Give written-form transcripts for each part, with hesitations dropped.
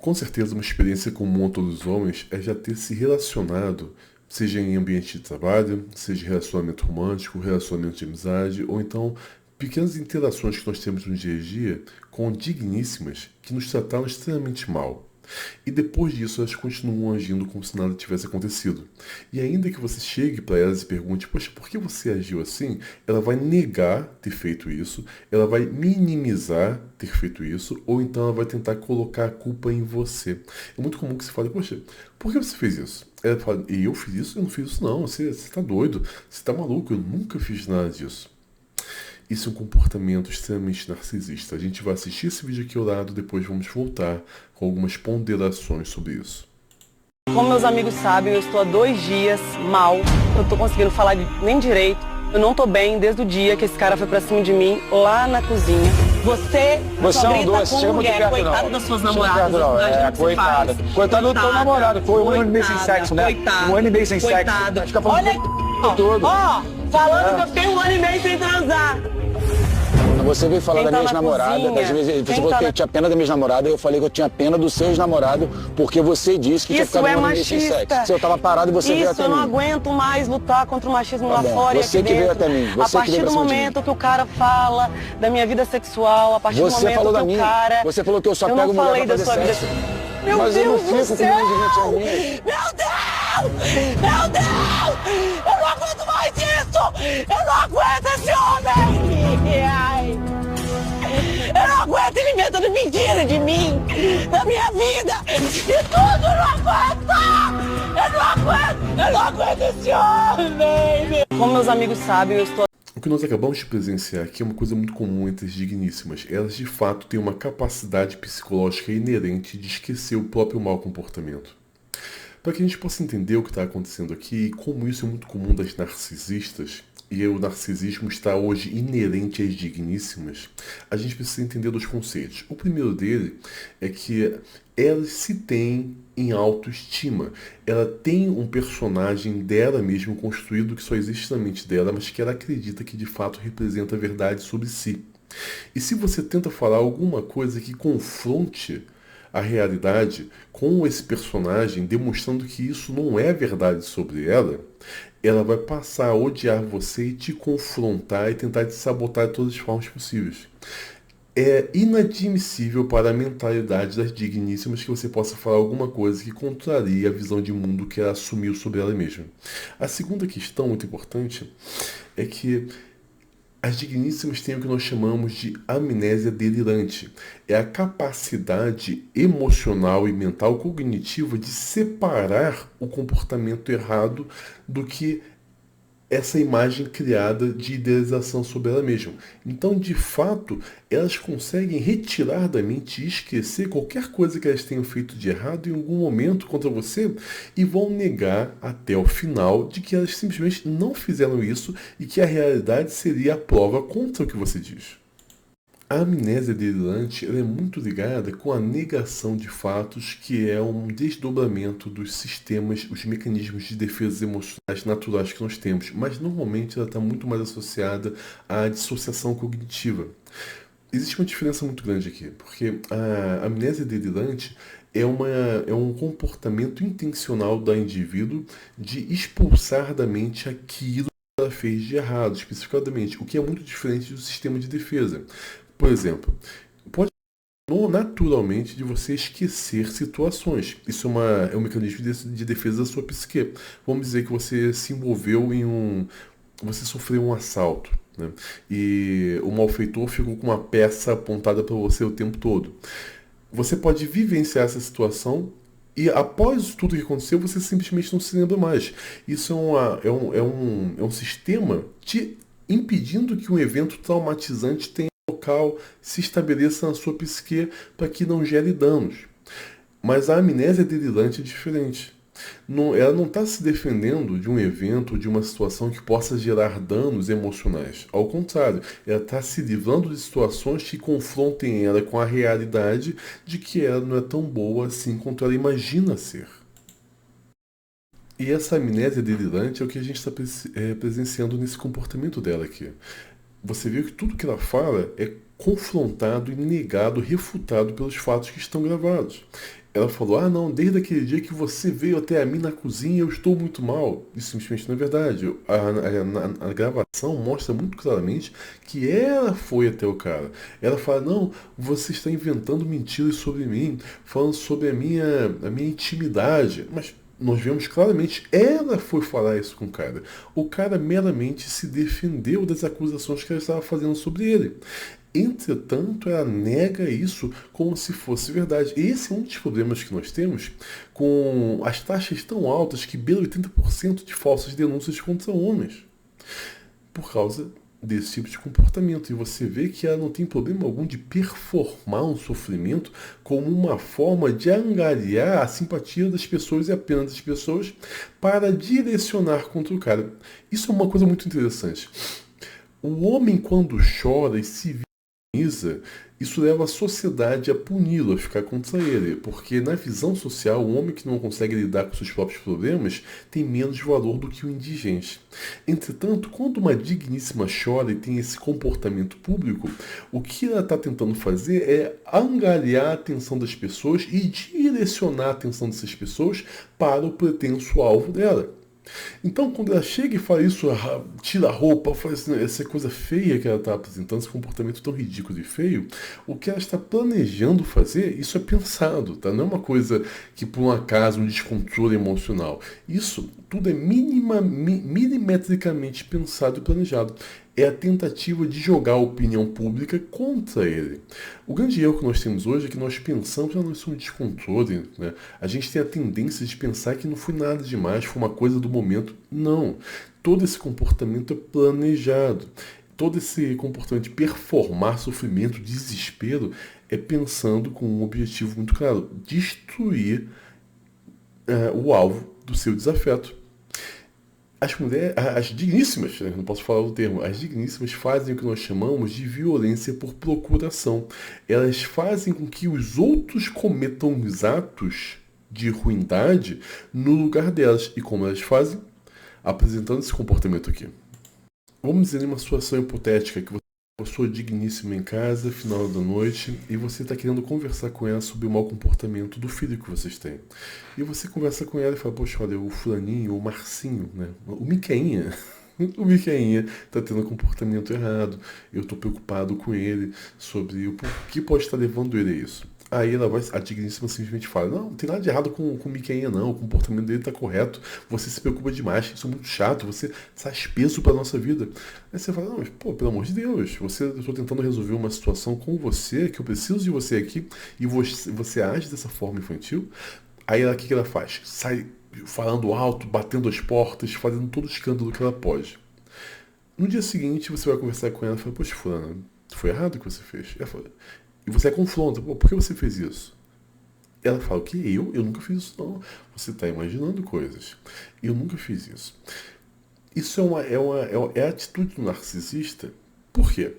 Com certeza, uma experiência comum a todos os homens é já ter se relacionado, seja em ambiente de trabalho, seja em relacionamento romântico, relacionamento de amizade, ou então pequenas interações que nós temos no dia a dia com digníssimas que nos trataram extremamente mal. E depois disso, elas continuam agindo como se nada tivesse acontecido. E ainda que você chegue para elas e pergunte, poxa, por que você agiu assim? Ela vai negar ter feito isso, ela vai minimizar ter feito isso, ou então ela vai tentar colocar a culpa em você. É muito comum que você fale, poxa, por que você fez isso? Ela fala, e eu fiz isso? Eu não fiz isso não, você tá doido, você tá maluco, eu nunca fiz nada disso. Isso é um comportamento extremamente narcisista. A gente vai assistir esse vídeo aqui ao lado, depois vamos voltar com algumas ponderações sobre isso. Como meus amigos sabem, eu estou há 2 dias mal, eu tô conseguindo falar nem direito. Eu não tô bem desde o dia que esse cara foi pra cima de mim, lá na cozinha. Você é um grita doce, com chega muito mulher, perto coitado não. das suas Chega namoradas. perto não, coitada. Coitada do teu namorado, foi 1 ano e meio sem sexo, né? 1 ano e meio sem sexo. Fica falando Olha todo. ó, falando que eu fiquei 1 ano e meio sem transar. Você veio falar Quem da tá minha na namorada, cozinha? às vezes você Quem falou tá que na- tinha pena da minha namorada, eu falei que eu tinha pena dos seus namorados, porque você disse que tinha Isso ficado é 1 ano e meio sem machista. sexo. Se eu tava parado e você veio Isso, até eu não mim. aguento mais lutar contra o machismo lá bom, fora e você aqui que veio dentro. até mim, A você que partir veio do pra cima de mim. momento que o cara fala da minha vida sexual, a partir do Você momento falou que da o minha, cara... você falou que eu só Eu pego não falei mulher da pra sua fazer vida... sexo. Meu Mas eu não Deus do fico com céu! um monte de gente ali. Meu Deus! Meu Deus! Eu não aguento mais isso! Eu não aguento esse homem! Ai. Eu não aguento ele inventando mentira de mim, da minha vida, de tudo! Eu não aguento! Eu não aguento esse homem! Como meus amigos sabem, eu estou... O que nós acabamos de presenciar aqui é uma coisa muito comum entre as digníssimas. Elas, de fato, têm uma capacidade psicológica inerente de esquecer o próprio mau comportamento. Para que a gente possa entender o que está acontecendo aqui e como isso é muito comum das narcisistas, e o narcisismo está hoje inerente às digníssimas, a gente precisa entender dois conceitos. O primeiro dele é que elas se têm em autoestima. Ela tem um personagem dela mesma construído que só existe na mente dela, mas que ela acredita que de fato representa a verdade sobre si. E se você tenta falar alguma coisa que confronte a realidade com esse personagem, demonstrando que isso não é verdade sobre ela, ela vai passar a odiar você e te confrontar e tentar te sabotar de todas as formas possíveis. É inadmissível para a mentalidade das digníssimas que você possa falar alguma coisa que contrarie a visão de mundo que ela assumiu sobre ela mesma. A segunda questão muito importante é que as digníssimas têm o que nós chamamos de amnésia delirante. É a capacidade emocional e mental cognitiva de separar o comportamento errado do que essa imagem criada de idealização sobre ela mesma. Então, de fato, elas conseguem retirar da mente e esquecer qualquer coisa que elas tenham feito de errado em algum momento contra você e vão negar até o final de que elas simplesmente não fizeram isso e que a realidade seria a prova contra o que você diz. A amnésia delirante ela é muito ligada com a negação de fatos, que é um desdobramento dos sistemas, os mecanismos de defesa emocionais naturais que nós temos, mas normalmente ela está muito mais associada à dissociação cognitiva. Existe uma diferença muito grande aqui, porque a amnésia delirante é um comportamento intencional da indivíduo de expulsar da mente aquilo que ela fez de errado, especificadamente, o que é muito diferente do sistema de defesa. Por exemplo, pode naturalmente de você esquecer situações. Isso é um mecanismo de defesa da sua psique. Vamos dizer que você se envolveu você sofreu um assalto, né? E o malfeitor ficou com uma peça apontada para você o tempo todo. Você pode vivenciar essa situação e após tudo que aconteceu, você simplesmente não se lembra mais. Isso é um sistema te impedindo que um evento traumatizante tenha local, se estabeleça na sua psique para que não gere danos. Mas a amnésia delirante é diferente. Ela não está se defendendo de um evento, de uma situação que possa gerar danos emocionais. Ao contrário, ela está se livrando de situações que confrontem ela com a realidade de que ela não é tão boa assim quanto ela imagina ser. E essa amnésia delirante é o que a gente está presenciando nesse comportamento dela aqui. Você vê que tudo que ela fala é confrontado e negado, refutado pelos fatos que estão gravados. Ela falou, ah não, desde aquele dia que você veio até a mim na cozinha, eu estou muito mal. Isso simplesmente não é verdade. A gravação mostra muito claramente que ela foi até o cara. Ela fala, não, você está inventando mentiras sobre mim, falando sobre a minha intimidade. Mas nós vemos claramente, ela foi falar isso com o cara. O cara meramente se defendeu das acusações que ela estava fazendo sobre ele. Entretanto, ela nega isso como se fosse verdade. Esse é um dos problemas que nós temos com as taxas tão altas que beiram 80% de falsas denúncias contra homens. Por causa desse tipo de comportamento. E você vê que ela não tem problema algum de performar um sofrimento como uma forma de angariar a simpatia das pessoas e apenas das pessoas para direcionar contra o cara. Isso é uma coisa muito interessante. O homem, quando chora e se vitimiza, isso leva a sociedade a puni-lo, a ficar contra ele, porque na visão social, o homem que não consegue lidar com seus próprios problemas tem menos valor do que o indigente. Entretanto, quando uma digníssima chora e tem esse comportamento público, o que ela está tentando fazer é angariar a atenção das pessoas e direcionar a atenção dessas pessoas para o pretenso alvo dela. Então, quando ela chega e fala isso, tira a roupa, faz essa coisa feia que ela está apresentando, esse comportamento tão ridículo e feio, o que ela está planejando fazer, isso é pensado, tá? Não é uma coisa que, por um acaso, um descontrole emocional. Isso tudo é milimetricamente pensado e planejado. É a tentativa de jogar a opinião pública contra ele. O grande erro que nós temos hoje é que nós pensamos que nós somos descontrole, né? A gente tem a tendência de pensar que não foi nada demais, foi uma coisa do momento. Não. Todo esse comportamento é planejado. Todo esse comportamento de performar sofrimento, desespero, é pensando com um objetivo muito claro: destruir o alvo do seu desafeto. As mulheres, as digníssimas, né, não posso falar o termo, as digníssimas fazem o que nós chamamos de violência por procuração. Elas fazem com que os outros cometam os atos de ruindade no lugar delas. E como elas fazem? Apresentando esse comportamento aqui. Vamos dizer uma situação hipotética que você tem uma pessoa digníssima em casa, final da noite, e você está querendo conversar com ela sobre o mau comportamento do filho que vocês têm. E você conversa com ela e fala, poxa, olha, o fulaninho, o Marcinho, né? O Miqueinha. O Miqueinha está tendo um comportamento errado. Eu estou preocupado com ele sobre o que pode estar levando ele a isso. Aí a digníssima simplesmente fala, não tem nada de errado com o Miqueinha não, o comportamento dele está correto, você se preocupa demais, isso é muito chato, você traz peso para a nossa vida. Aí você fala, não, mas pô, pelo amor de Deus, eu estou tentando resolver uma situação com você, que eu preciso de você aqui, e você age dessa forma infantil. Aí o que ela faz? Sai falando alto, batendo as portas, fazendo todo o escândalo que ela pode. No dia seguinte, você vai conversar com ela e fala, poxa, fulana, foi errado o que você fez. Ela fala, e você confronta, pô, por que você fez isso? Ela fala, o que? Eu nunca fiz isso não. Você está imaginando coisas. Eu nunca fiz isso. Isso é a atitude do narcisista. Por quê?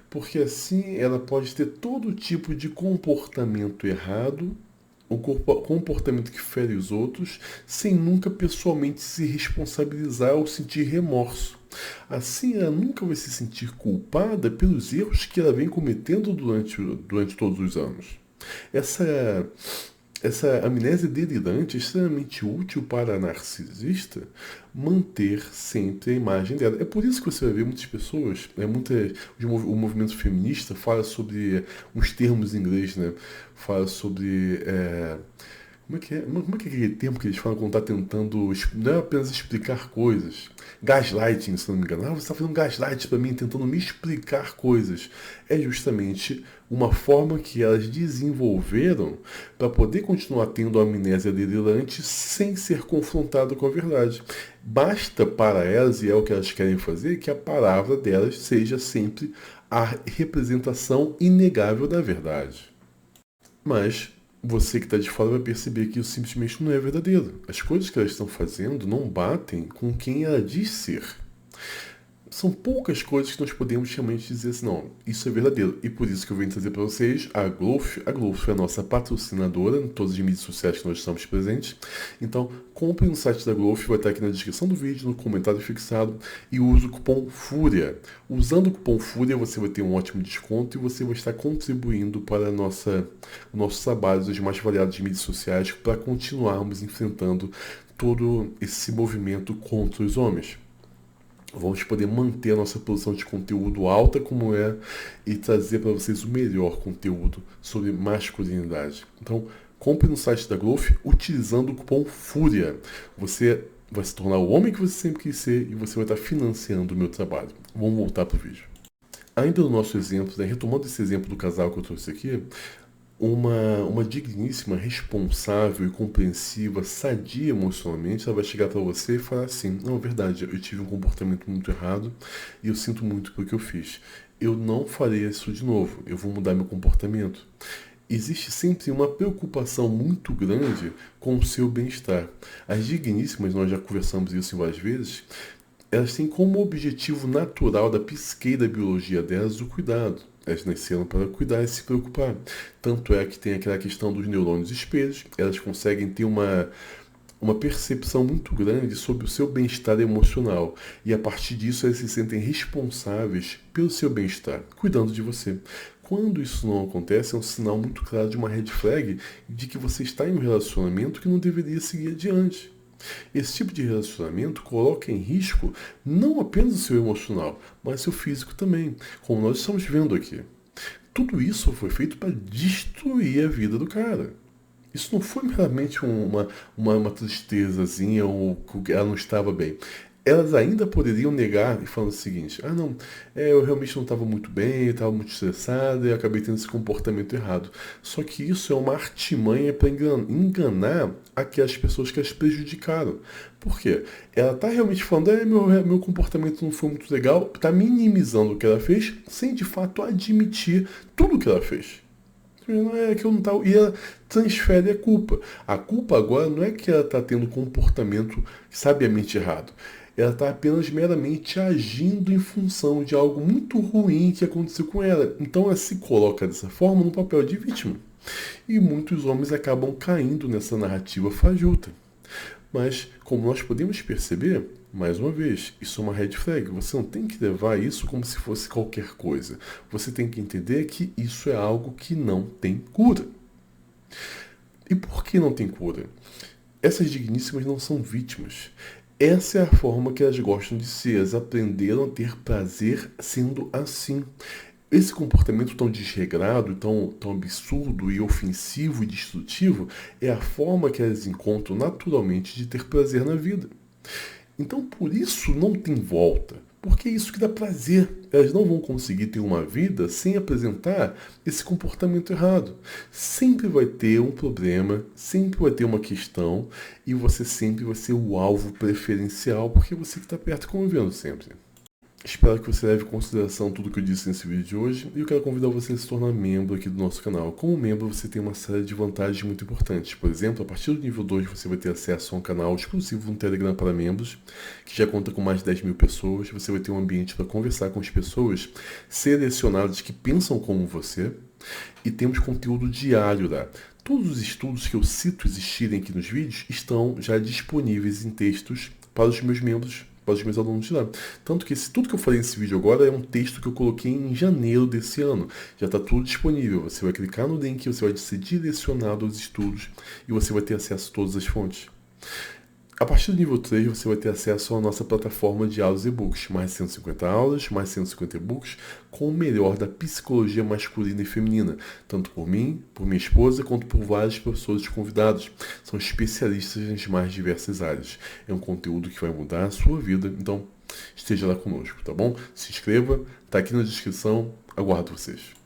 Porque assim ela pode ter todo tipo de comportamento errado, um comportamento que fere os outros, sem nunca pessoalmente se responsabilizar ou sentir remorso. Assim, ela nunca vai se sentir culpada pelos erros que ela vem cometendo durante todos os anos. Essa amnésia delirante é extremamente útil para a narcisista manter sempre a imagem dela. É por isso que você vai ver muitas pessoas, o movimento feminista fala sobre uns termos em inglês, né? Fala sobre... Como é que é aquele termo que eles falam quando está tentando, não é apenas explicar coisas? Gaslighting, se não me engano. Você está fazendo gaslight para mim, tentando me explicar coisas. É justamente uma forma que elas desenvolveram para poder continuar tendo a amnésia delirante sem ser confrontado com a verdade. Basta para elas, e é o que elas querem fazer, que a palavra delas seja sempre a representação inegável da verdade. Mas você que está de fora vai perceber que isso simplesmente não é verdadeiro. As coisas que elas estão fazendo não batem com quem ela diz ser. São poucas coisas que nós podemos realmente dizer assim, não, isso é verdadeiro. E por isso que eu venho trazer para vocês a Growth. A Growth é a nossa patrocinadora em todas as mídias sociais que nós estamos presentes. Então, compre no site da Growth, vai estar aqui na descrição do vídeo, no comentário fixado, e use o cupom FURIA. Usando o cupom FURIA, você vai ter um ótimo desconto e você vai estar contribuindo para nossos trabalhos, as mais variadas mídias sociais, para continuarmos enfrentando todo esse movimento contra os homens. Vamos poder manter a nossa produção de conteúdo alta como é e trazer para vocês o melhor conteúdo sobre masculinidade. Então, compre no site da Growth utilizando o cupom FURIA. Você vai se tornar o homem que você sempre quis ser e você vai estar financiando o meu trabalho. Vamos voltar para o vídeo. Ainda no nosso exemplo, né, retomando esse exemplo do casal que eu trouxe aqui, uma digníssima, responsável e compreensiva, sadia emocionalmente, ela vai chegar para você e falar assim, não, é verdade, eu tive um comportamento muito errado e eu sinto muito pelo que eu fiz. Eu não farei isso de novo, eu vou mudar meu comportamento. Existe sempre uma preocupação muito grande com o seu bem-estar. As digníssimas, nós já conversamos isso várias vezes, elas têm como objetivo natural da psique e da biologia delas o cuidado. Elas nasceram para cuidar e se preocupar. Tanto é que tem aquela questão dos neurônios espelhos, elas conseguem ter uma percepção muito grande sobre o seu bem-estar emocional. E a partir disso, elas se sentem responsáveis pelo seu bem-estar, cuidando de você. Quando isso não acontece, é um sinal muito claro de uma red flag de que você está em um relacionamento que não deveria seguir adiante. Esse tipo de relacionamento coloca em risco não apenas o seu emocional, mas seu físico também, como nós estamos vendo aqui. Tudo isso foi feito para destruir a vida do cara. Isso não foi meramente uma tristezazinha ou que ela não estava bem. Elas ainda poderiam negar e falar o seguinte, eu realmente não estava muito bem, eu estava muito estressada e acabei tendo esse comportamento errado. Só que isso é uma artimanha para enganar aquelas pessoas que as prejudicaram. Por quê? Ela está realmente falando, meu comportamento não foi muito legal, está minimizando o que ela fez, sem de fato admitir tudo o que ela fez. Não é que eu não estava. E ela transfere a culpa. A culpa agora não é que ela está tendo comportamento sabiamente errado. Ela está apenas meramente agindo em função de algo muito ruim que aconteceu com ela. Então ela se coloca dessa forma no papel de vítima. E muitos homens acabam caindo nessa narrativa fajuta. Mas, como nós podemos perceber, mais uma vez, isso é uma red flag. Você não tem que levar isso como se fosse qualquer coisa. Você tem que entender que isso é algo que não tem cura. E por que não tem cura? Essas digníssimas não são vítimas. Essa é a forma que elas gostam de ser. Elas aprenderam a ter prazer sendo assim. Esse comportamento tão desregrado, tão absurdo e ofensivo e destrutivo é a forma que elas encontram naturalmente de ter prazer na vida. Então, por isso não tem volta. Porque é isso que dá prazer. Elas não vão conseguir ter uma vida sem apresentar esse comportamento errado. Sempre vai ter um problema, sempre vai ter uma questão e você sempre vai ser o alvo preferencial porque você que está perto convivendo sempre. Espero que você leve em consideração tudo que eu disse nesse vídeo de hoje e eu quero convidar você a se tornar membro aqui do nosso canal. Como membro você tem uma série de vantagens muito importantes. Por exemplo, a partir do nível 2 você vai ter acesso a um canal exclusivo no Telegram para membros, que já conta com mais de 10 mil pessoas. Você vai ter um ambiente para conversar com as pessoas selecionadas que pensam como você e temos conteúdo diário lá. Todos os estudos que eu cito existirem aqui nos vídeos estão já disponíveis em textos para os meus membros, para os meus alunos de lá. Tanto que tudo que eu falei nesse vídeo agora é um texto que eu coloquei em janeiro desse ano. Já está tudo disponível. Você vai clicar no link, você vai ser direcionado aos estudos e você vai ter acesso a todas as fontes. A partir do nível 3, você vai ter acesso à nossa plataforma de aulas e e-books. Mais 150 aulas, mais 150 e-books, com o melhor da psicologia masculina e feminina. Tanto por mim, por minha esposa, quanto por vários professores e convidados. São especialistas nas mais diversas áreas. É um conteúdo que vai mudar a sua vida, então esteja lá conosco, tá bom? Se inscreva, tá aqui na descrição, aguardo vocês.